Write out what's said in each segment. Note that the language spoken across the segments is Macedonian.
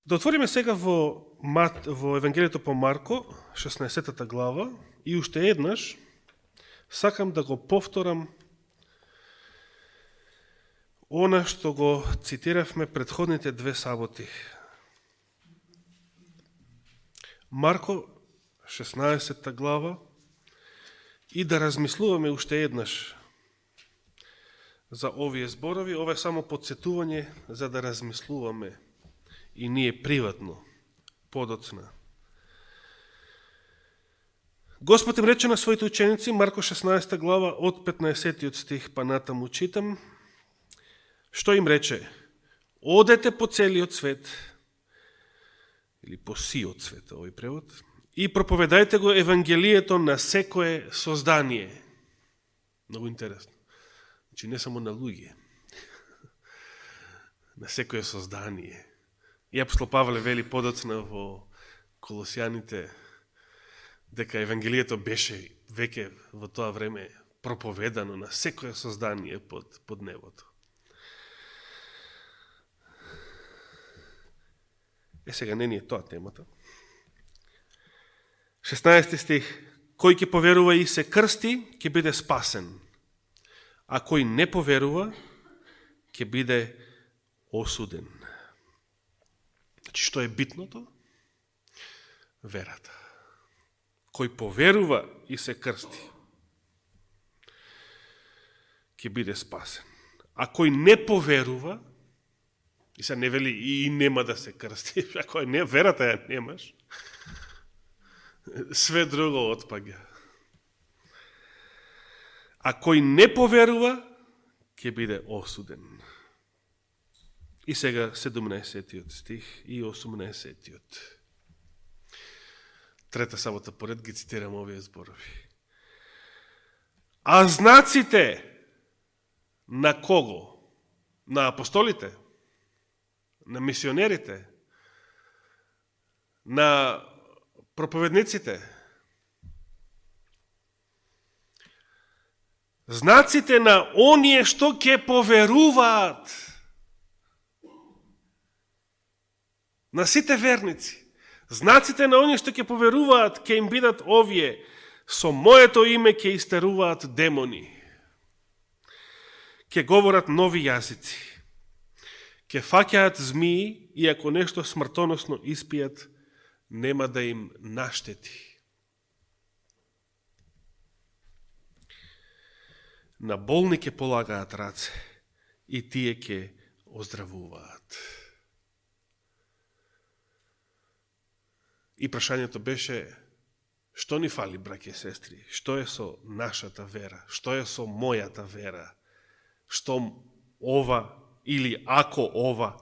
Да отвориме сега во Евангелието по Марко, 16 глава, и уште еднаш сакам да го повторам она што го цитиравме предходните две саботи. Марко, 16 глава, и да размислуваме уште еднаш за овие зборови. Ова е само подсетување за да размислуваме и ние приватно, подоцна. Господ им рече на своите ученици, Марко 16 глава, од 15 стих па натаму читам, што им рече? Одете по целиот свет, или по сиот свет, овој превод, и проповедајте го Евангелието на секое создание. Много интересно. Значи не само на луѓе, на секое создание. И апостол Павле вели подоцна во Колосјаните дека Евангелието беше веќе во тоа време проповедано на секое создание под небото. Сега не ни е тоа темата. 16 стих. Кој ќе поверува и се крсти, ќе биде спасен. А кој не поверува, ќе биде осуден. Значи, што е битното? Верата. Кој поверува и се крсти, ќе биде спасен. А кој не поверува, и се не вели и нема да се крсти, ако не, верата ја немаш, све друго отпаѓа. А кој не поверува, ќе биде осуден. И сега 17 стих и 18. Трета сабота поред ги цитирам овие зборови. А знаците на кого? На апостолите? На мисионерите? На проповедниците? Знаците на оние што ќе поверуваат. На сите верници. Знаците на оние што ќе поверуваат, ќе им бидат овие. Со моето име ќе истеруваат демони. Ќе говорат нови јазици. Ќе фаќаат змии и ако нешто смртоносно испијат, нема да им наштети. На болни ќе полагаат раце и тие ќе оздравуваат. И прашањето беше, што ни фали, браќи и сестри? Што е со нашата вера? Што е со мојата вера? Што ова или ако ова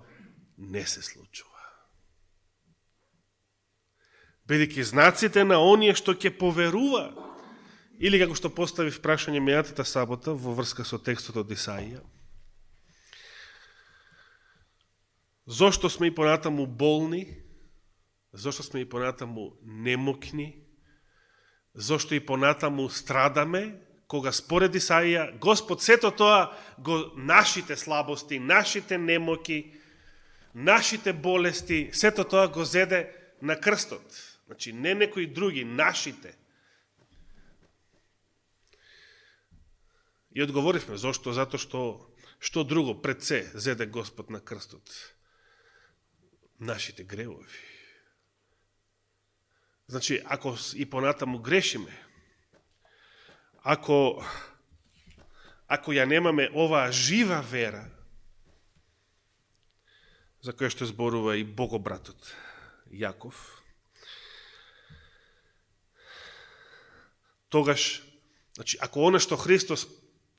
не се случува? Бидејќи знаците на оние што ќе поверува, или како што поставив прашање мејатата сабота во врска со текстот од Исаија, зошто сме и понатаму болни, зошто сме и понатаму немокни, зошто и понатаму страдаме, кога според Исаија, Господ сето тоа го нашите слабости, нашите немоки, нашите болести, сето тоа го зеде на крстот. Значи, не некои други, нашите. И одговоривме, зошто? Зато што друго пред се зеде Господ на крстот? Нашите гревови. Значи, ако и понатаму грешиме, ако ја немаме оваа жива вера, за која што зборува и богобратот Јаков, тогаш, значи, ако оно што Христос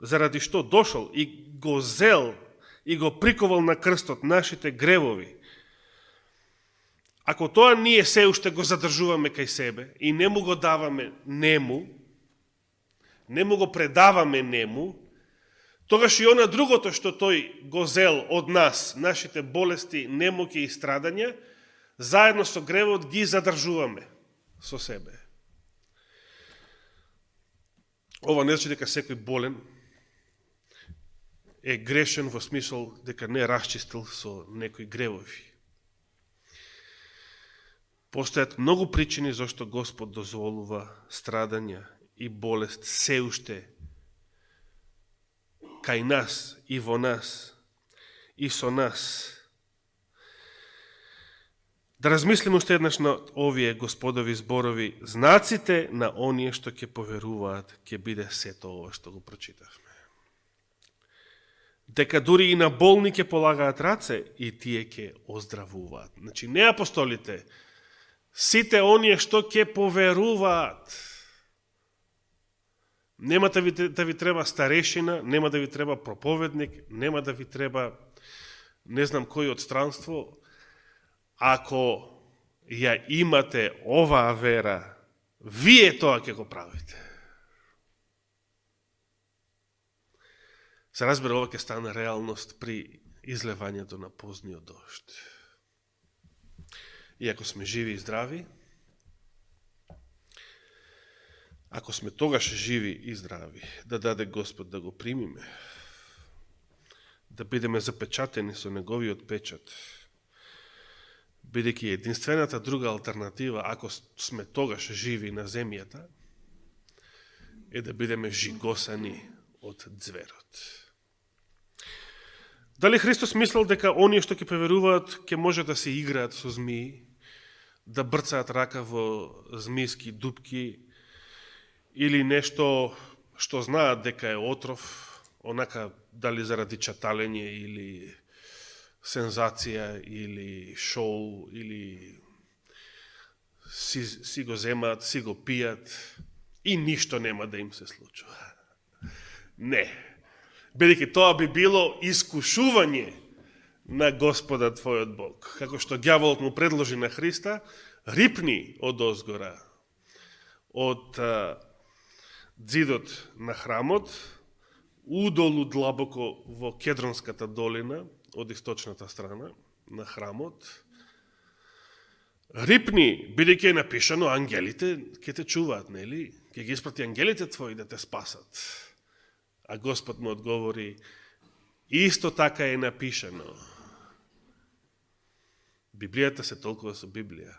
заради што дошол и го зел и го приковал на крстот нашите гревови, ако тоа ние се уште го задржуваме кај себе и не му го даваме нему, не му го предаваме нему, тогаш и она другото што тој го зел од нас, нашите болести, немоки и страдања, заедно со гревот ги задржуваме со себе. Ова не значи дека секој болен е грешен во смисол дека не е расчистил со некои гревови. Постојат многу причини зашто Господ дозволува страдања и болест се уште кај нас и во нас и со нас. Да размислиме уште еднаш на овие Господови зборови. Знаците на оние што ќе поверуваат ќе биде сето ова што го прочитавме. Дека дури и на болни ќе полагаат раце и тие ќе оздравуваат. Значи не апостолите, сите оние што ќе поверуваат. Нема да ви треба старешина, нема да ви треба проповедник, нема да ви треба не знам кој од странство. Ако ја имате оваа вера, вие тоа ќе го правите. Се разбира, ова ќе стане реалност при излевањето на позниот дожд. И ако сме живи и здрави, ако сме тогаш живи и здрави, да даде Господ да го примиме, да бидеме запечатени со Неговиот печат, бидејќи единствената друга алтернатива, ако сме тогаш живи на земјата, е да бидеме жигосани од зверот. Дали Христос мислел дека оние што ќе поверуваат ќе може да се играат со змии, да брцаат рака во змијски дупки или нешто што знаат дека е отров, онака дали заради чаталење или сензација или шоу или си го земаат, си го пијат и ништо нема да им се случува. Не. Бидејќи тоа би било искушување на Господа твојот Бог. Како што ѓаволот му предложи на Христа, рипни од озгора, од ѕидот на храмот, удолу длабоко во Кедронската долина, од источната страна на храмот. Рипни, бидејќи е напишано, ангелите ќе те чуваат, нели? Ќе ги испрати ангелите твои да те спасат. А Господ му одговори, исто така е напишано. Библијата се толкова со Библија.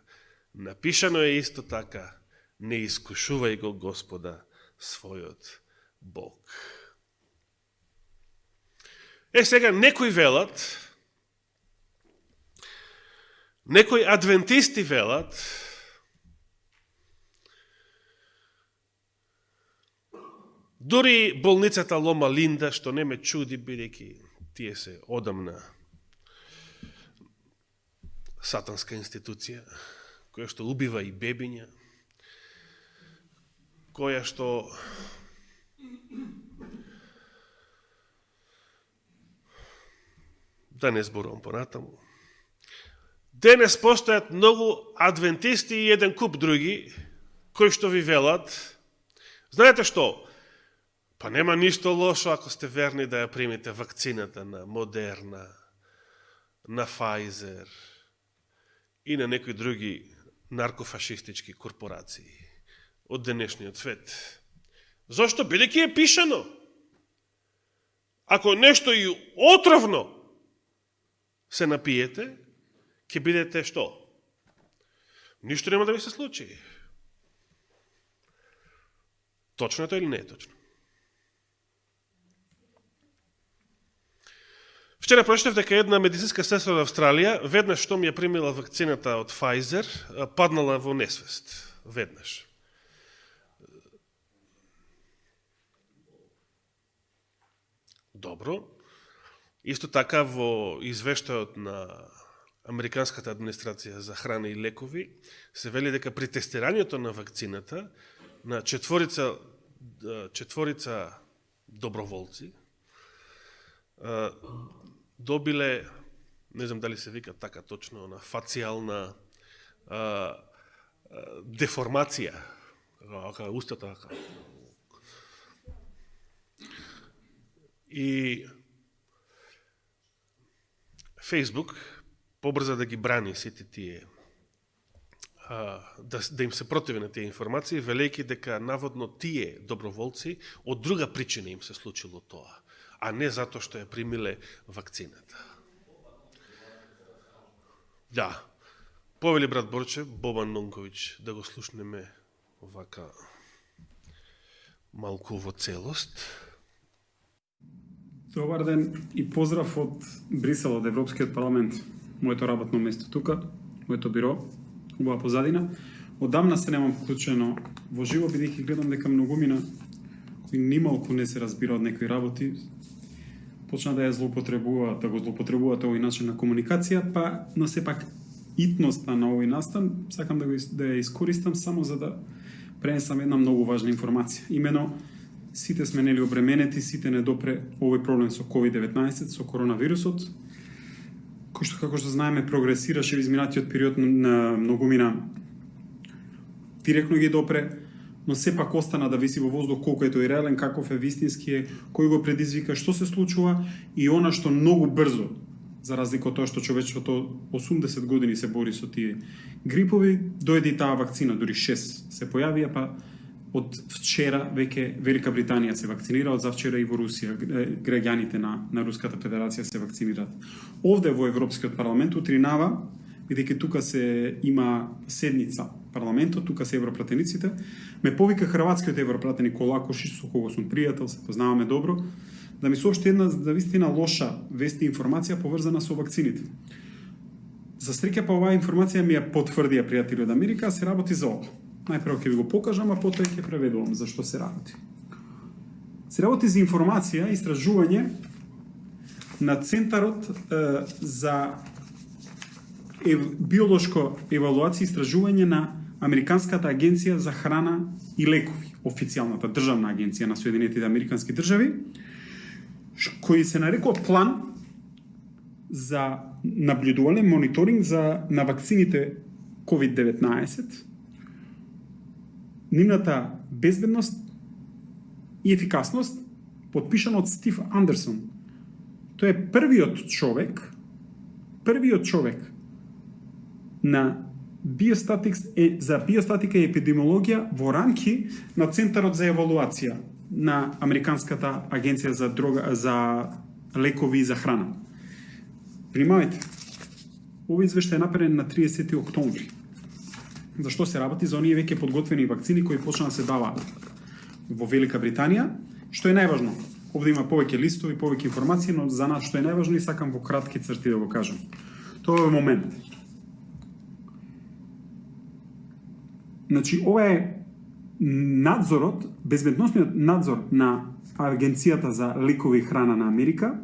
Напишано е исто така, не искушувај го Господа својот Бог. Сега некои велат, некои адвентисти велат, дури болницата Лома Линда, што не ме чуди, бидејќи тие се одамна сатанска институција, која што убива и бебиња, која што да не зборувам понатаму. Денес постојат многу адвентисти и еден куп други, кои што ви велат, знаете што? Па нема ништо лошо ако сте верни да ја примите вакцината на Модерна, на Pfizer и на некои други наркофашистички корпорации од денешниот свет. Зошто? Бидејќи е пишано. Ако нешто и отровно се напиете, ќе бидете што? Ништо нема да ви се случи. Точно е тоа или не е точно? Вчера прочитав дека една медицинска сестра од Австралија, веднаш што ми ја примила вакцината од Pfizer, паднала во несвест. Веднаш. Добро. Исто така во извештајот на Американската администрација за храна и лекови се вели дека при тестирањето на вакцината на четворица доброволци добиле, не знам дали се вика така точно, на фацијална деформација. Устата така. И Фейсбук побрза да ги брани сите тие, да им се противи на тие информации, велејќи дека наводно тие доброволци од друга причина им се случило тоа, а не затоа што ја примиле вакцината. Да. Повели брат Борче, Бобан Нонковиќ, да го слушнеме вака малку во целост. Добар ден и поздрав од Брисел, од Европскиот парламент. Моето работно место тука, моето биро, убава позадина. Одамна се немам вклучено во живо, бидејќи гледам дека многумина кои нималку не се разбира од некои работи, почна да ја злоупотребуваат, да го злоупотребуваат овој начин на комуникација, но сепак итноста на овој настан сакам да ја искористам само за да пренесам една многу важна информација. Имено, сите сме нели обременети, сите не допре овој проблем со COVID-19, со коронавирусот, кој што, како што знаеме, прогресираше во изминатиот период на многумина директно ги допре, но сепак остана да виси во воздух колку е тој реален, каков е вистински, кој го предизвика, што се случува и она што многу брзо, за разлика од тоа што човечеството 80 години се бори со тие грипови, дојде и таа вакцина, дури 6 се појавија, па од вчера веќе Велика Британија се вакцинира, од завчера и во Русија граѓаните на Руската Федерација се вакцинираат. Овде во Европскиот парламент утринава, бидејќи тука се има седница парламентот, тука се европратениците, ме повика хрватскиот европратеник Кола Кошич, со кого сум пријател, се познаваме добро, да ми соопшти една завистина лоша вест и информација поврзана со вакцините. За среќа па оваа информација ми ја потврдија пријатели од Америка, се работи за ова. Најпрво ќе ви го покажам, а потоа ќе преведувам за што се работи. Се работи за информација, истражување на Центарот за биолошко евалуација и истражување на Американската агенција за храна и лекови, официјалната државна агенција на Соединетите Американски држави, кој се нарекува план за наблюдување, мониторинг на вакцините COVID-19, нивната безбедност и ефикасност, подпишан од Стив Андерсон. Тој е првиот човек на за биостатика и епидемиологија во рамки на Центарот за евалуација на Американската агенција за лекови и за храна. Внимавајте, овој извештај е направен на 30 октомври. За што се работи? За оние веќе подготвени вакцини кои почна да се даваат во Велика Британија. Што е најважно? Овде има повеќе листови, повеќе информации, но за нас што е најважно и сакам во кратки црти да го кажам. Тоа е момент. Значи, ова е надзорот, безбедносниот надзор на Агенцијата за лекови и храна на Америка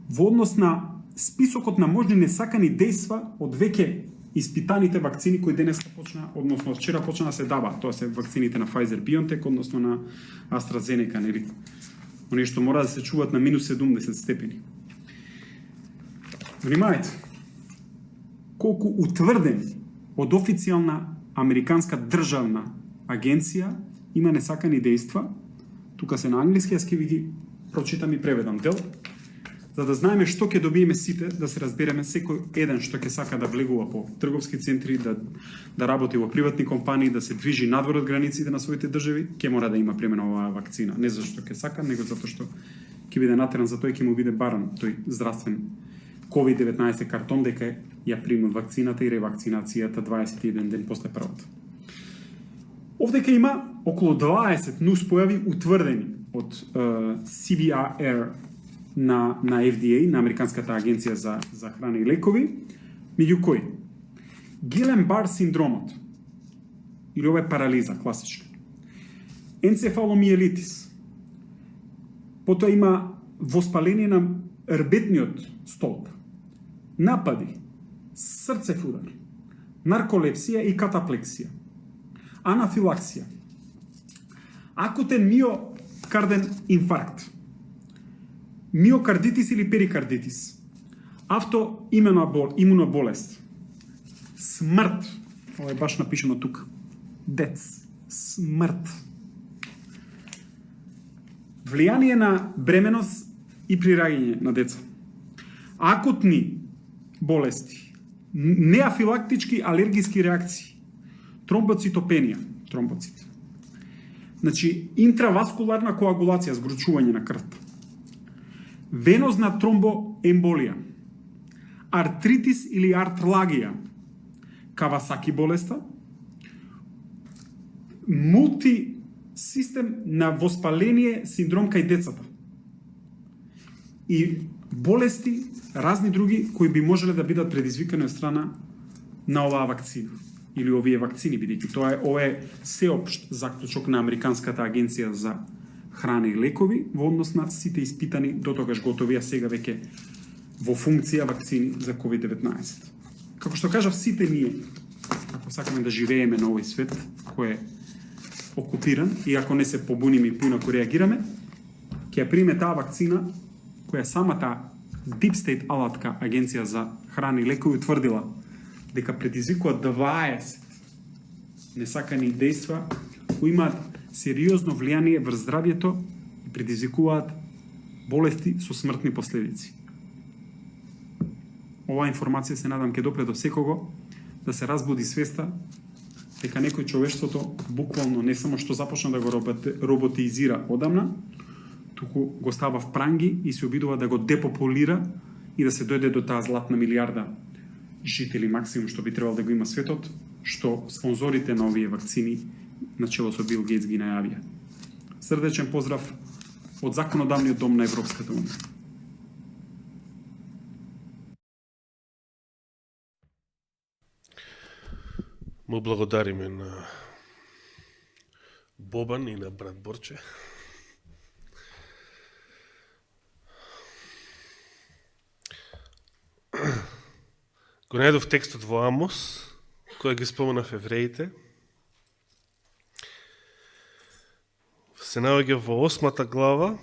во однос на списокот на можни несакани дејства од веќе испитаните вакцини кои денеска почна, односно вчера почна да се дава, тоа се вакцините на Pfizer-BioNTech, односно на AstraZeneca, нели? Оние што мора да се чуваат на минус 70 степени. Внимајте, колку утврдени од официјална Американска државна агенција има несакани дејства, тука се на англиски, јас ќе ви ги прочитам и преведам дел, за да знаеме што ќе добиеме сите, да се разбереме секој еден што ќе сака да влегува по трговски центри, да работи во приватни компании, да се движи надвор од границите на своите држави, ќе мора да има примена оваа вакцина. Не зашто ќе сака, него затоа што ќе биде натеран за тој, ќе му биде баран тој здравствен COVID-19 картон дека ја примат вакцината и ревакцинацијата 21 ден после првата. Овде ќе има околу 20 нуспојави утврдени од CVR на FDA, на Американската агенција за храна и лекови, меѓу кои Гилен-Бар синдромот, или ова е парализа, класична, енцефаломиелитис, потоа има воспаление на рбетниот столб, напади, срцев удар, нарколепсија и катаплексија, анафилаксија, акутен миокарден инфаркт, миокардитис или перикардитис, автоимуна болест, смрт, ова е баш напишано тука, дец, смрт, влијание на бременост и прираѓање на деца, акутни болести, неафилактички алергиски реакции, тромбоцитопенија, тромбоцит. Значи, интраваскуларна коагулација, сгручување на крвта, венозна тромбоемболија, артритис или артлагија, Кавасаки болеста, мултисистем на воспаление синдром кај децата и болести разни други кои би можеле да бидат предизвикани од страна на оваа вакцина или овие вакцини, бидејќи ова е сеопшт заклучок на Американската агенција за храна и лекови во однос на сите испитани до тогаш готови, а сега веќе во функција вакцини за COVID-19. Како што кажав, сите ние, ако сакаме да живееме на овој свет кој е окупиран и ако не се побуниме и поинаку реагираме, ќе ја приме таа вакцина која самата Deep State алатка агенција за храна и лекови утврдила дека предизвикува 20 несакани дејства кои имаат сериозно влијание врз здравјето и предизвикуваат болести со смртни последици. Оваа информација се надам ќе допре до секого да се разбуди свеста дека некој човештвото буквално не само што започна да го роботизира одамна, туку го става в пранги и се обидува да го депопулира и да се дојде до таа златна милиарда жители максимум што би требало да го има светот, што спонзорите на овие вакцини начело со Бил Гейтс ги најавија. Срдечен поздрав од Законодавниот дом на Европската унија. Му благодариме на Бобан и на брат Борче. Го најдов текстот во Амос, кој ги споменав евреите. Се наоѓа во 8 глава,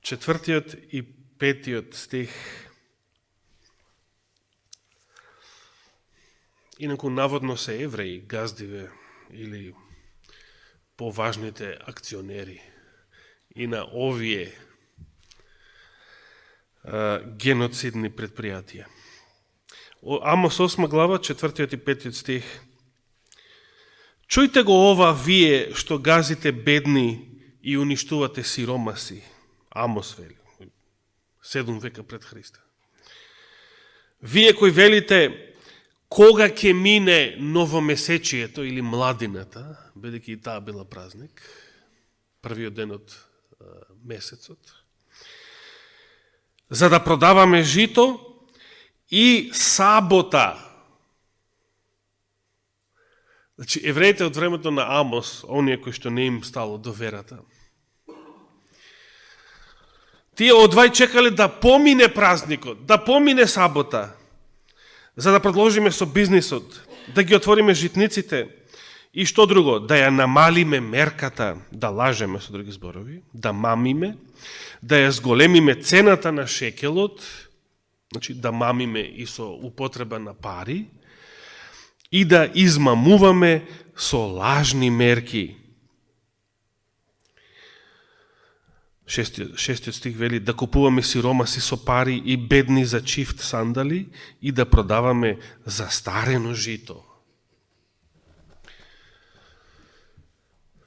4 и 5 стих. Инаку наводно се евреи, газдиве или поважните акционери и на овие геноцидни предпријатија. Амос 8 глава, 4 и 5 стих. Чујте го ова вие што газите бедни и уништувате сиромаси. Амос вели, 7 века пред Христа. Вие кои велите кога ќе мине новомесечието или младината, бидејќи и таа била празник, првиот ден од месецот, за да продаваме жито и сабота. Значи, евреите од времето на Амос, оние кои што не им стало до верата, тие одвај чекале да помине празникот, да помине сабота, за да продолжиме со бизнисот, да ги отвориме житниците и што друго, да ја намалиме мерката, да лажеме со други зборови, да мамиме, да ја зголемиме цената на шекелот, значи да мамиме и со употреба на пари, и да измамуваме со лажни мерки. Шестиот стих вели да купуваме сиромаси со пари и бедни за чифт сандали и да продаваме застарено жито.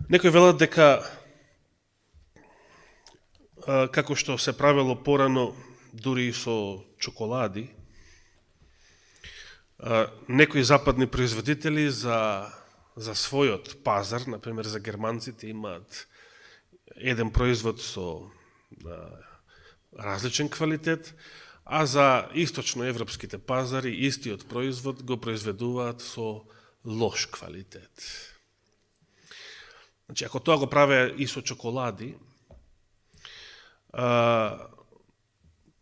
Некои велат дека како што се правило порано дури и со чоколади, некои западни производители за својот пазар, например за германците, имаат еден производ со различен квалитет, а за источноевропските пазари истиот производ го произведуваат со лош квалитет. Значи, ако тоа го правеа и со чоколади,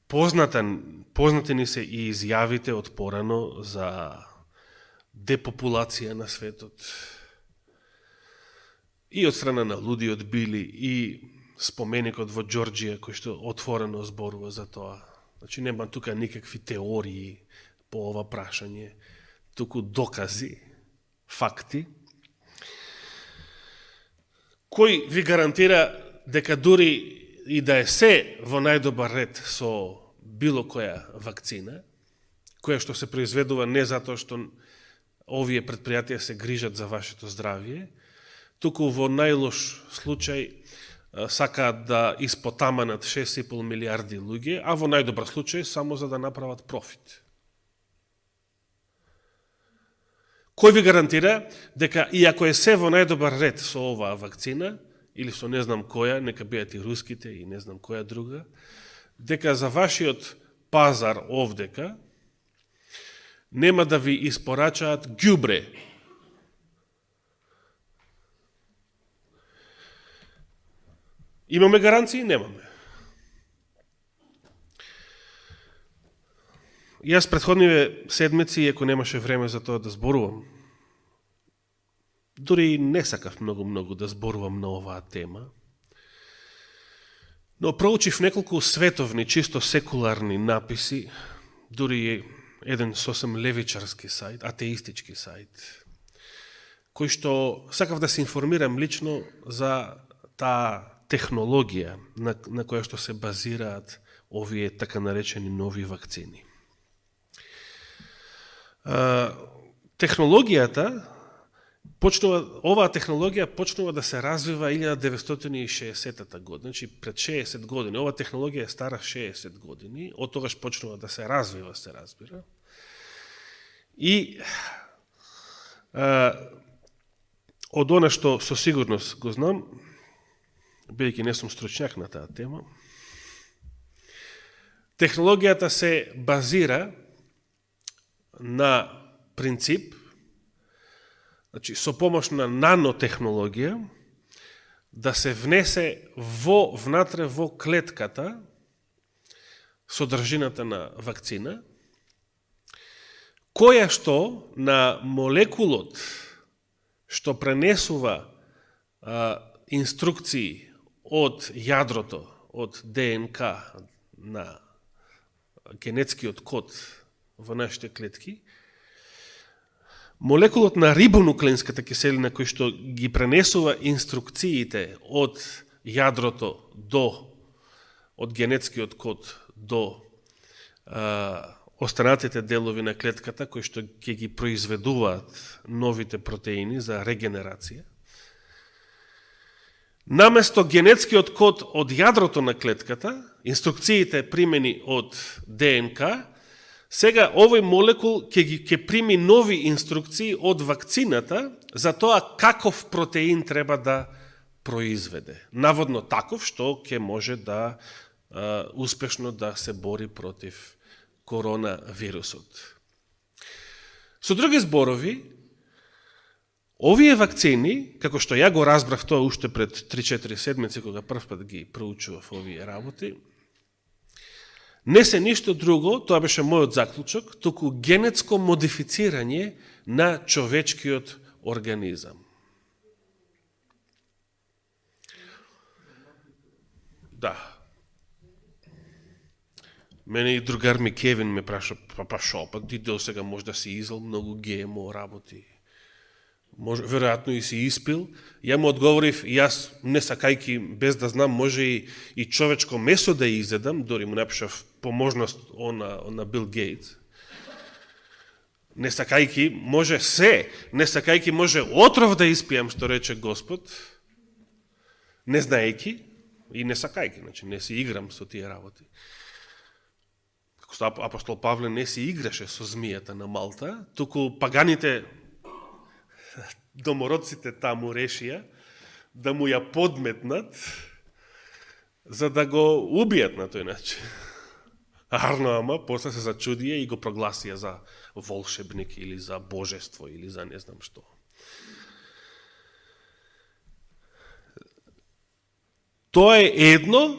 познати ни се и изјавите од порано за депопулација на светот. И од страна на лудиот Били, и споменикот во Џорџија, кој што отворено зборува за тоа. Значи, нема тука никакви теории по ова прашање, туку докази, факти, кој ви гарантира дека дури и да е се во најдобар ред со било која вакцина, која што се произведува не затоа што овие предпријатија се грижат за вашето здравје, туку во најлош случај сакаат да испотаманат 6,5 милиарди луѓе, а во најдобар случај само за да направат профит. Кој ви гарантира дека и ако е се во најдобар ред со оваа вакцина, или со не знам која, нека бијат и руските и не знам која друга, дека за вашиот пазар овдека нема да ви испорачаат ѓубре. Имаме гаранции? Немаме. Јас претходниве седмици, ако немаше време за тоа да зборувам, дури не сакав многу да зборувам на оваа тема, но проучив неколку световни, чисто секуларни написи, дури еден сосем левичарски сајт, атеистички сајт, кој што сакав да се информирам лично за таа технологија на која што се базираат овие така наречени нови вакцини. Оваа технологија почнува да се развива 1960 година, значи пред 60 години. Оваа технологија е стара 60 години, од тогаш почнува да се развива, се разбира. И од она што со сигурност го знам, бидејќи не сум стручњак на таа тема, технологијата се базира на принцип, значи со помош на нанотехнологија, да се внесе внатре во клетката содржината на вакцина, која што на молекулот што пренесува инструкции од јадрото, од ДНК на генетскиот код во нашите клетки, молекулот на рибонуклеинската киселина кој што ги пренесува инструкциите од јадрото од генетскиот код до останатите делови на клетката кои што ќе ги произведуваат новите протеини за регенерација. Наместо генетскиот код од јадрото на клетката, инструкциите примени од ДНК, сега овој молекул ќе прими нови инструкции од вакцината за тоа каков протеин треба да произведе. Наводно таков што ќе може да успешно да се бори против коронавирусот. Со други зборови, овие вакцини, како што ја го разбрав тоа уште пред 3-4 седмици кога првпат ги проучував овие работи, не се ништо друго, тоа беше мојот заклучок, туку генетско модифицирање на човечкиот организам. Да. Мене и другар ми Кевин ме праша, па шо, па ти до сега може да си изел многу ГМО работи. Веројатно и си испил. Ја му одговорив, јас не сакајки, без да знам, може и човечко месо да изедам, дори му напишав поможност на Бил Гейтс. Не сакајки, може се, не сакајки, може отров да испијам, што рече Господ, не знаејки и не сакајки, значи не си играм со тие работи. Како што апостол Павле не си играше со змијата на Малта, туку паганите домородците таму решија да му ја подметнат за да го убијат на тој начин. Арно, ама, после се зачудија и го прогласија за волшебник или за божество или за не знам што. Тоа е едно,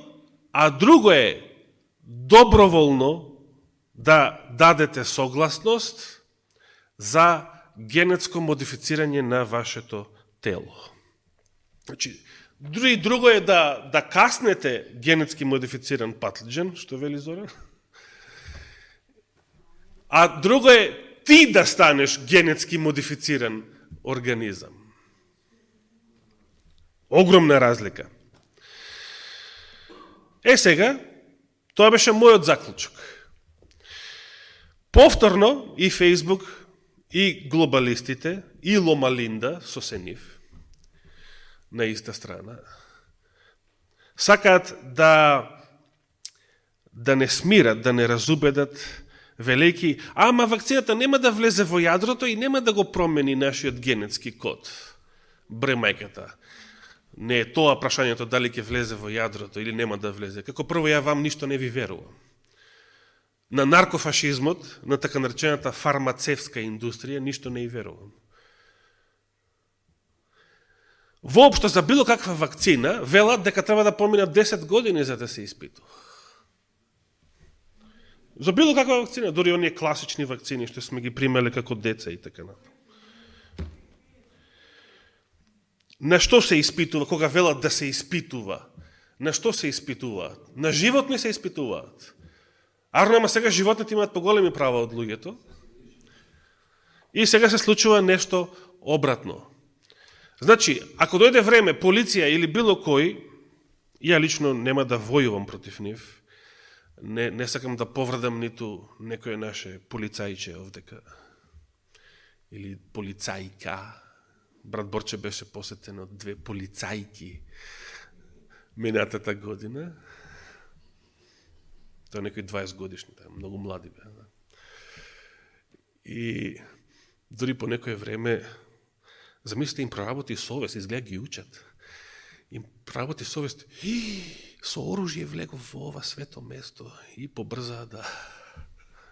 а друго е доброволно да дадете согласност за генетско модифицирање на вашето тело. Значи, друго е да каснете генетски модифициран патлиџен, што вели Зоран, а друго е ти да станеш генетски модифициран организам. Огромна разлика. Сега, тоа беше мојот заклучок. Повторно и Фейсбук, и глобалистите, и Лома Линда, со се нив, на иста страна, сакаат да не смират, да не разубедат, велики, ама вакцината нема да влезе во јадрото и нема да го промени нашиот генетски код. Бремајката. Не е тоа прашањето дали ќе влезе во јадрото или нема да влезе. Како прво, ја вам ништо не ви верувам. На наркофашизмот, на така наречената фармацевска индустрија, ништо не и верувам. Воопшто за било каква вакцина, велат дека треба да поминат 10 години за да се испитува. За било каква вакцина, дори оние класични вакцини што сме ги примеле како деца и така натаму. На што се испитува, кога велат да се испитува? На што се испитуваат? На животни се испитуваат. Ама сега животните имаат поголеми права од луѓето. И сега се случува нешто обратно. Значи, ако дојде време, полиција или било кој, ја лично нема да војувам против нив, не сакам да повредам ниту некој наше полицајче овдека, или полицајка. Брат Борче беше посетен од 2 полицајки минатата година. Тоа некој 20 годишни, многу млади бе. И дори по некој време, замислите, им проработи совест, изгледа ги учат. Им проработи совест, со оружје влегов во ова свето место и побрзаа да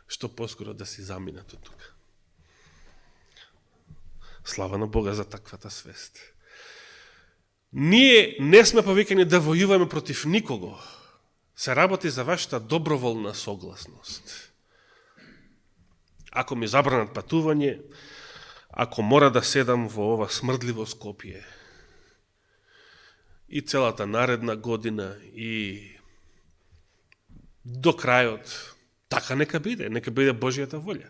што поскоро да си заминат од тука. Слава на Бога за таквата свест. Ние не сме повикани да војуваме против никого. Се работи за вашата доброволна согласност. Ако ми забранат патување, ако мора да седам во ова смрдливо Скопје и целата наредна година и до крајот, така нека биде Божијата волја.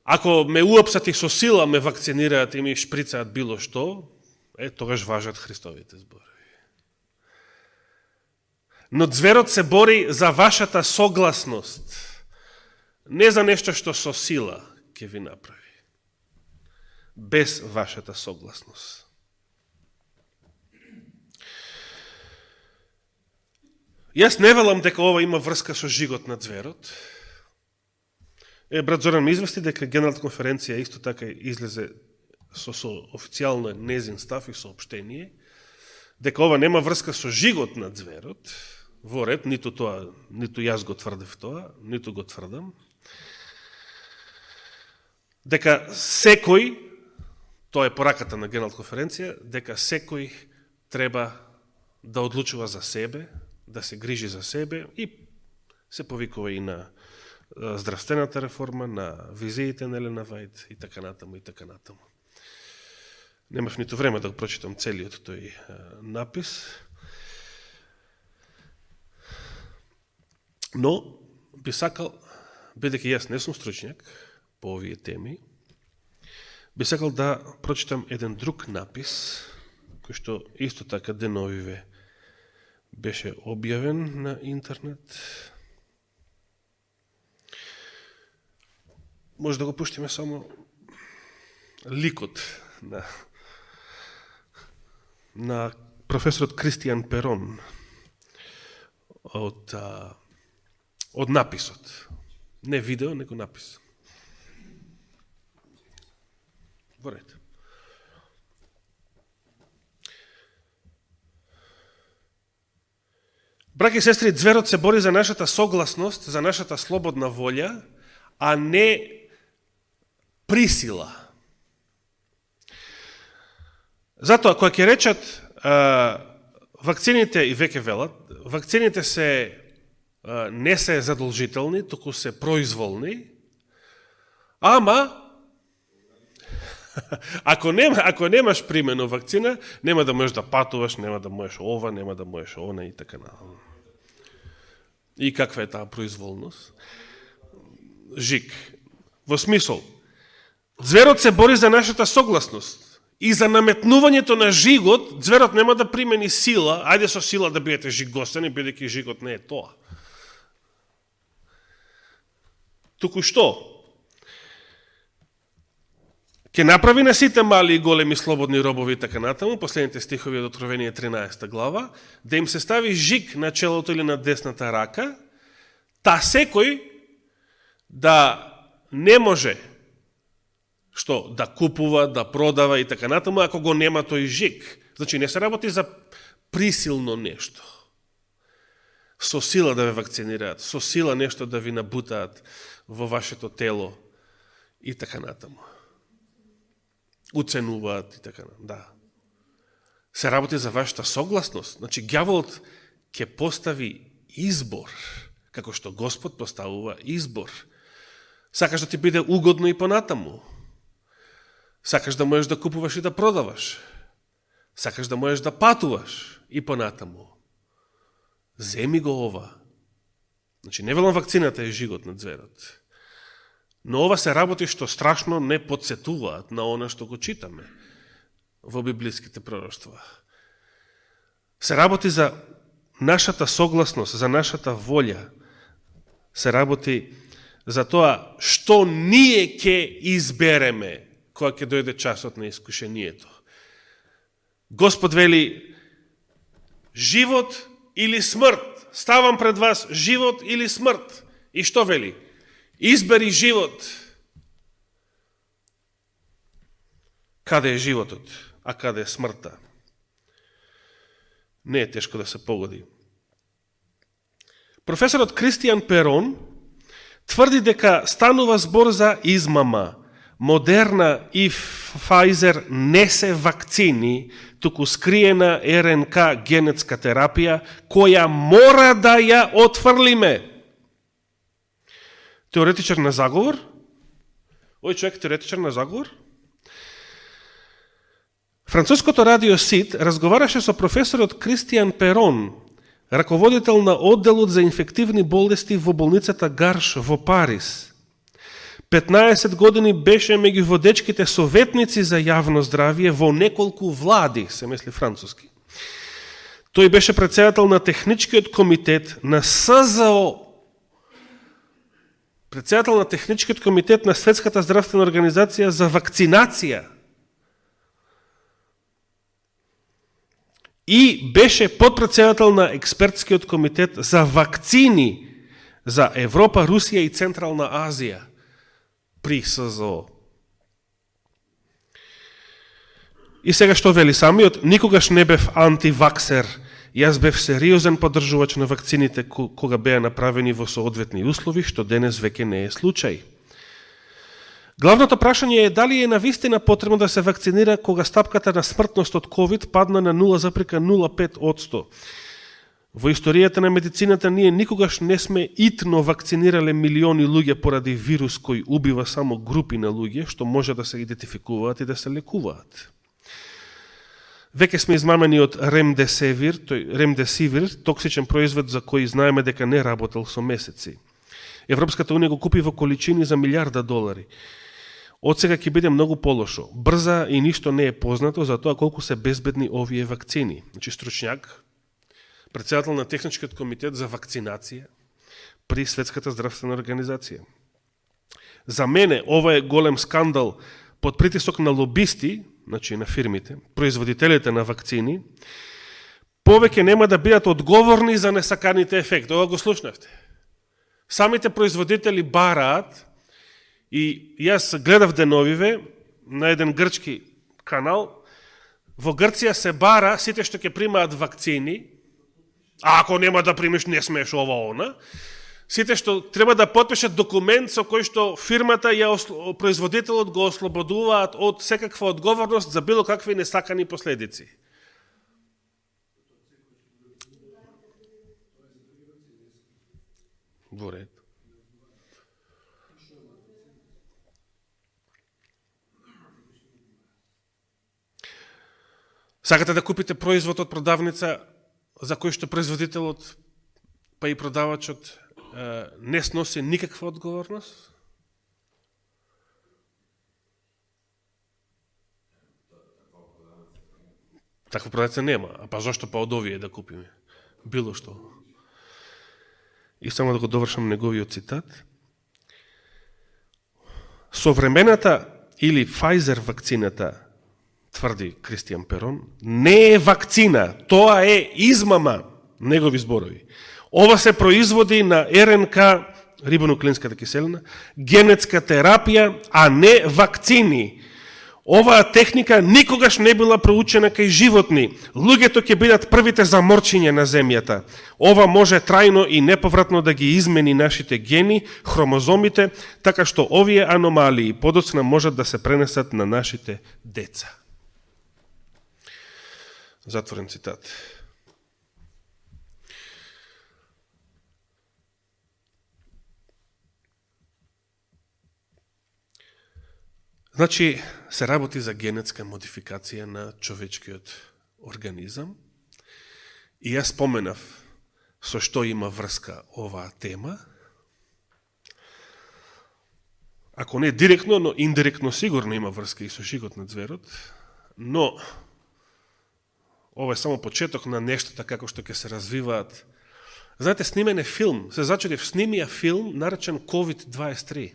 Ако ме уапсат и со сила ме вакцинираат и ми шприцаат било што, тогаш важат Христовите зборови. Но зверот се бори за вашата согласност, не за нешто што со сила ќе ви направи. Без вашата согласност. Јас не велам дека ова има врска со жигот на зверот. Брат Зоран ми извести дека Генералната конференција исто така излезе со официјално незин став и соопштение, дека ова нема врска со жигот на зверот, во ред, ниту јас го тврдев тоа, ниту го тврдам, дека секој, тоа е пораката на Генералната конференција, дека секој треба да одлучува за себе, да се грижи за себе и се повикува и на здравствената реформа, на визиите на Елена Вајд и така натаму и така натаму. Немав ниту време да го прочитам целиот тој напис. Но би сакал, бидејќи јас не сум стручњак по овие теми, би сакал да прочитам еден друг напис, кој што исто така деновиве беше објавен на интернет. Може да го пуштиме само ликот на професорот Кристијан Перон од написот. Не видео, него напис. Во ред. Браќи и сестри, зверот се бори за нашата согласност, за нашата слободна волја, а не присила. Затоа, кога ќе речат вакцините, и веќе велат, вакцините не се задолжителни, туку се произволни, ама ако немаш примено вакцина, нема да можеш да патуваш, нема да можеш ова, нема да можеш она и така натаму. И каква е таа произволност? Жик. Во смисол, зверот се бори за нашата согласност и за наметнувањето на жигот, зверот нема да примени сила, ајде со сила да бидете жигосани, бидејќи жигот не е тоа. Туку што? Ке направи на сите мали и големи слободни робови и така натаму, последните стихови од Откровение 13 глава, да им се стави жик на челото или на десната рака, та секој да не може што да купува, да продава и така натаму, ако го нема тој жик. Значи не се работи за присилно нешто. Со сила да ве вакцинираат, со сила нешто да ви набутаат во вашето тело и така натаму. Уценуваат и така натаму. Да. Се работи за вашата согласност. Значи ѓаволот ќе постави избор, како што Господ поставува избор. Сакаш да ти биде угодно и понатаму. Сакаш да можеш да купуваш и да продаваш. Сакаш да можеш да патуваш и понатаму. Земи го ова. Значи, не велам вакцината е жигот на зверот. Но ова се работи што страшно не подсетуваат на она што го читаме во библиските пророќства. Се работи за нашата согласност, за нашата волја. Се работи за тоа што ние ќе избереме кога ќе дојде часот на искушението. Господ вели, живот или смрт. Ставам пред вас живот или смрт. И што вели? Избери живот. Каде е животот, а каде е смртта? Не е тешко да се погоди. Професорот Кристијан Перон тврди дека станува збор за измама. Модерна и Pfizer не се вакцини, туку скриена РНК генетска терапија, која мора да ја отфрлиме. Теоретичар на заговор? Ој човек теоретичар на заговор? Француското радио СИТ разговараше со професорот Кристијан Перон, раководител на одделот за инфективни болести во болницата Гарш во Париз. 15 години беше меѓу водечките советници за јавно здравје во неколку влади, се мисли француски. Тој беше претседател на техничкиот комитет на СЗО, претседател на техничкиот комитет на Светската здравствена организација за вакцинација и беше подпредседател на експертскиот комитет за вакцини за Европа, Русија и Централна Азија при СЗО. И сега што вели самиот? Никогаш не бев антиваксер. Јас бев сериозен поддржувач на вакцините кога беа направени во соодветни услови, што денес веќе не е случај. Главното прашање е дали е навистина потребно да се вакцинира кога стапката на смртност од COVID падна на 0,05%. Во историјата на медицината ние никогаш не сме итно вакцинирале милиони луѓе поради вирус кој убива само групи на луѓе, што може да се идентификуваат и да се лекуваат. Веќе сме измамени од ремдесивир, токсичен производ за кој знаеме дека не работел со месеци. Европската унија го купи во количини за $1,000,000. Од сега ќе биде многу полошо. Брза и ништо не е познато за тоа колку се безбедни овие вакцини. Значи стручњак, претседател на техничкиот комитет за вакцинација при Светската здравствена организација. За мене ова е голем скандал под притисок на лобисти, значи на фирмите, производителите на вакцини, повеќе нема да бидат одговорни за несаканите ефекти. Ова го слушнавте. Самите производители бараат, и јас гледав деновиве на еден грчки канал, во Грција се бара сите што ќе примаат вакцини, а ако нема да примиш не смееш ова она, сите што треба да потпишат документ со кој што фирмата производителот го ослободуваат од секаква одговорност за било какви несакани последици. Во ред. Сакате да купите производ од продавница за кој што производителот па и продавачот не сноси никаква одговорност? Таква продавница нема. А па зашто па од овие да купиме? Било што. И само да го довршам неговиот цитат. Современата или Pfizer вакцината, тврди Кристијан Перон, не е вакцина, тоа е измама, негови зборови. Ова се производи на РНК, рибонуклеинската киселина, генетска терапија, а не вакцини. Оваа техника никогаш не била проучена кај животни. Луѓето ќе бидат првите заморчиња на земјата. Ова може трајно и неповратно да ги измени нашите гени, хромозомите, така што овие аномалии подоцна можат да се пренесат на нашите деца. Затворен цитат. Значи, се работи за генетска модификација на човечкиот организам. И јас споменав со што има врска оваа тема. Ако не директно, но индиректно сигурно има врска и со жигот на зверот. Но, ова е само почеток на нештата како што ќе се развиваат. Знаете, снимен е филм, се зачудив, снимија филм наречен COVID-23.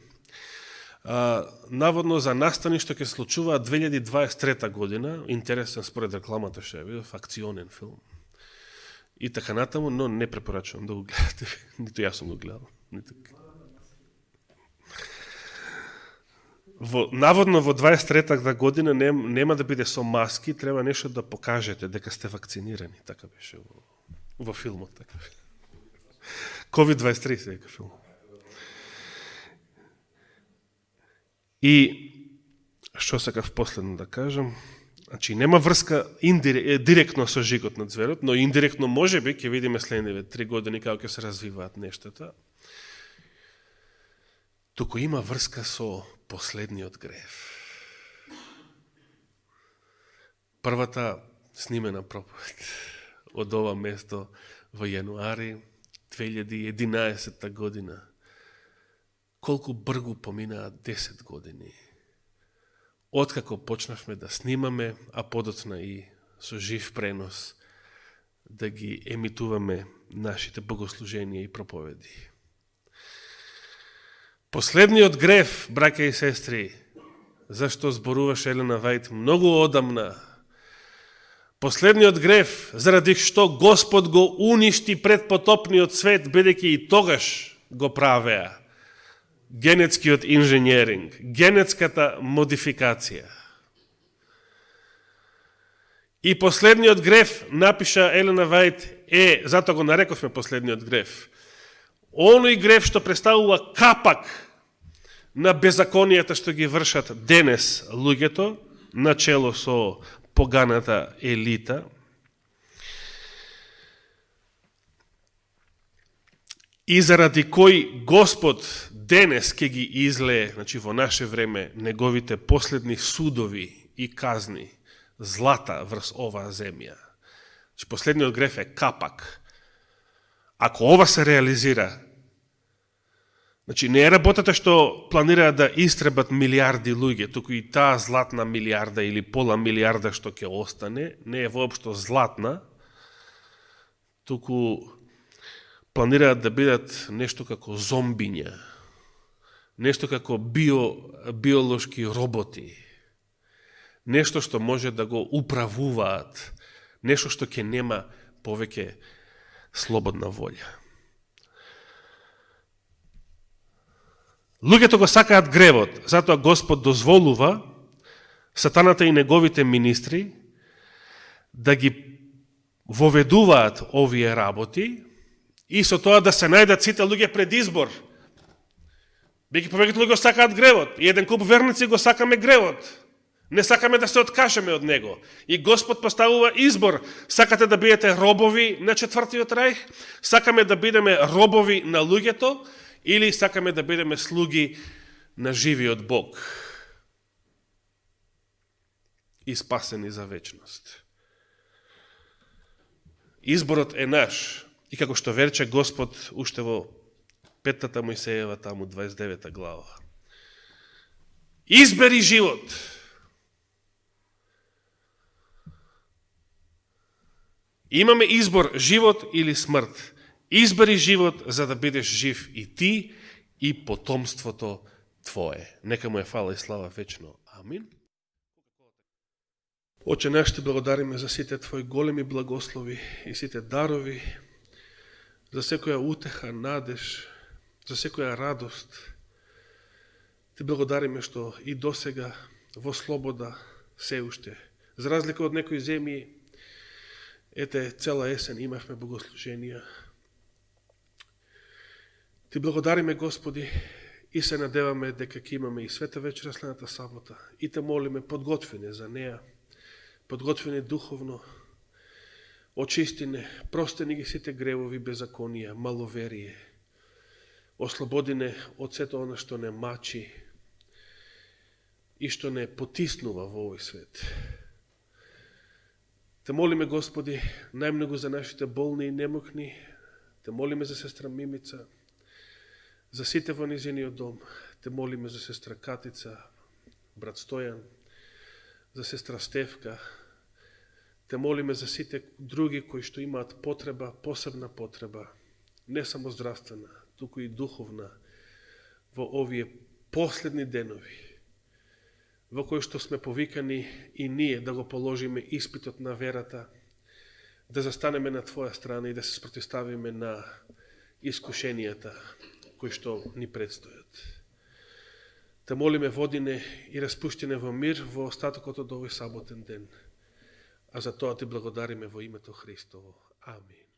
Наводно за настани што ќе случува 2023 година, интересен според рекламата што е видов, акционен филм. И така натаму, но не препорачувам да го гледате, нито јас сум го гледал. Наводно во 23-та година нема да биде со маски, треба нешто да покажете дека сте вакцинирани, така беше во филмот. Така. COVID-23 се века филм. И што сакав последно да кажам, значи нема врска директно со жигот на зверот, но индиректно може би ќе видиме следниве 3 години како ќе се развиваат нештата. Туку има врска со последниот грев. Првата снимена проповед од ова место во јануари 2011 година. Колку бргу поминаат 10 години. Откако почнавме да снимаме, а подоцна и со жив пренос да ги емитуваме нашите богослуженија и проповеди. Последниот грев, браќа и сестри, зашто зборуваше Елена Вајд многу одамна, последниот грев, заради што Господ го уништи предпотопниот свет, бидејќи и тогаш го правеа генетскиот инженеринг, генетската модификација. И последниот грев, напиша Елена Вајд, затоа го нарековме последниот грев, оној грев што представува капак на беззаконијата што ги вршат денес луѓето, начело со поганата елита, и заради кој Господ денес ќе ги излее, значи во наше време, неговите последни судови и казни, злата врз оваа земја. Значи, последниот греф е капак. Ако ова се реализира, значи не е работата што планираат да истребат милиарди луѓе, туку и таа златна милиарда или пола милиарда што ќе остане, не е воопшто златна, туку планираат да бидат нешто како зомбиња, нешто како биолошки роботи, нешто што може да го управуваат, нешто што ќе нема повеќе слободна волја. Луѓето го сакаат гревот, затоа Господ дозволува сатаната и неговите министри да ги воведуваат овие работи и со тоа да се најдат сите луѓе пред избор. Бејќи повеќето луѓе го сакаат гревот, и еден куп верници го сакаме гревот. Не сакаме да се откажеме од него. И Господ поставува избор. Сакате да бидете робови на четвртиот рајх? Сакаме да бидеме робови на луѓето? Или сакаме да бидеме слуги на живиот Бог? И спасени за вечност. Изборот е наш. И како што верче Господ уште во 5-та Мојсеева, таму 29 глава. Избери живот. Имаме избор, живот или смрт. Избери живот за да бидеш жив и ти и потомството твое. Нека му е фала и слава вечно. Амин. Оче наш, ти благодариме за сите Твои големи благослови и сите дарови, за секоја утеха, надеж, за секоја радост. Ти благодариме што и досега во слобода се уште. За разлика од некои земји, ете, цела есен имавме богослуженија. Ти благодариме, Господи, и се надеваме дека ќе имаме и света вечера следната сабота. И те молиме, подготвене за неа, подготвене духовно, очистине, простени ги сите гревови, беззаконија, маловерие, ослободине од сето оно што не мачи и што не потиснува во овој свет. Те молиме, Господи, најмногу за нашите болни и немокни, те молиме за сестра Мимица, за сите во низиниот дом, те молиме за сестра Катица, брат Стојан, за сестра Стефка, те молиме за сите други кои што имаат потреба, посебна потреба, не само здравствена, туку и духовна, во овие последни денови, во кои што сме повикани и ние да го положиме испитот на верата, да застанеме на Твоја страна и да се спротивставиме на искушенијата кои што ни предстојат. Те молиме, водине и распуштине во мир во остатокот од овој саботен ден. А за тоа ти благодариме во името Христово. Амин.